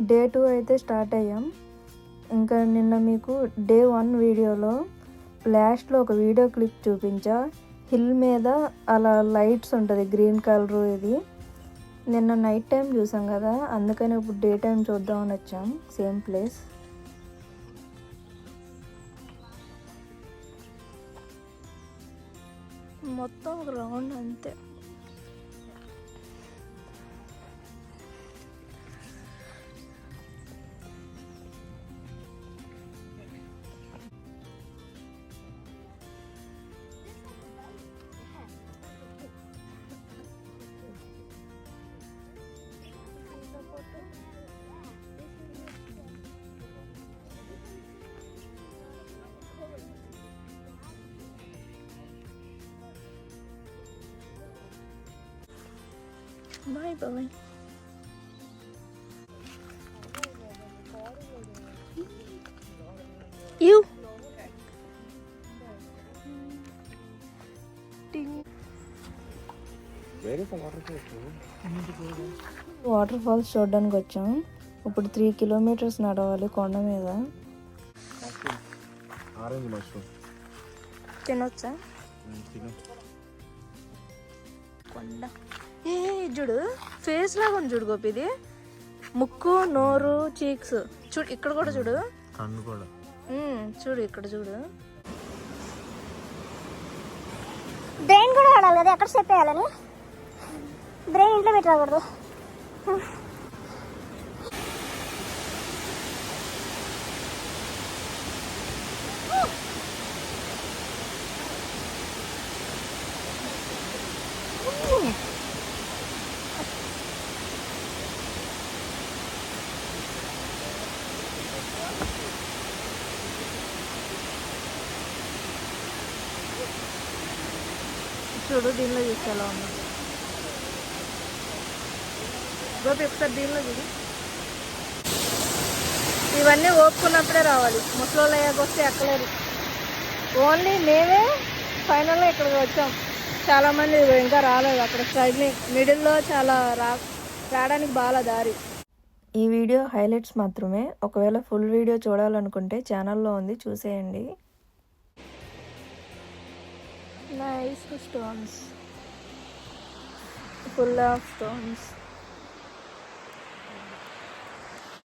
Day 2 అయితే start అయ్యాం. ఇంకా నిన్న మీకు డే 1 వీడియోలో లాస్ట్లో ఒక వీడియో క్లిప్ చూపించా. హిల్ మీద అలా లైట్స్ ఉంటుంది గ్రీన్ కలర్. ఇది నిన్న నైట్ టైం చూసాం కదా, అందుకని ఇప్పుడు డే టైం చూద్దామని వచ్చాం. Same place. మొత్తం ఒక రౌండ్ అంతే. Bye bye. You. Waterfalls చూడడానికి వచ్చాం. ఇప్పుడు 3 కిలోమీటర్స్ నడవాలి కొండ మీద. తినొచ్చా? కొండ చూడు, ఫేస్ లాగా ఉంది చూడు గోపి. ఇది ముక్కు, నోరు, చీక్స్ చూడు. ఇక్కడ కూడా చూడు, కన్ను కూడా చూడు. ఇక్కడ చూడు. బ్రెయిన్ కూడా వాడాలి కదా, ఎక్కడ చెప్పేయాలని. బ్రెయిన్ ఇంట్లో పెట్టి రాకూడదు. చూడు దీనిలో చూస్తే ఎలా ఉంది గోపి. ఒకసారి దీనిలో చూడు. ఇవన్నీ ఓపుకున్నప్పుడే రావాలి. ముసలోళ్ళు అయ్యాక వస్తే ఎక్కలేరు. ఓన్లీ మేమే ఫైనల్గా ఇక్కడికి వచ్చాం. చాలామంది ఇంకా రాలేదు. అక్కడ స్ట్రైకింగ్ మిడిల్లో చాలా రావడానికి బాగా దారి. ఈ వీడియో హైలైట్స్ మాత్రమే. ఒకవేళ ఫుల్ వీడియో చూడాలనుకుంటే ఛానల్లో ఉంది, చూసేయండి. Nice stones, full of stones.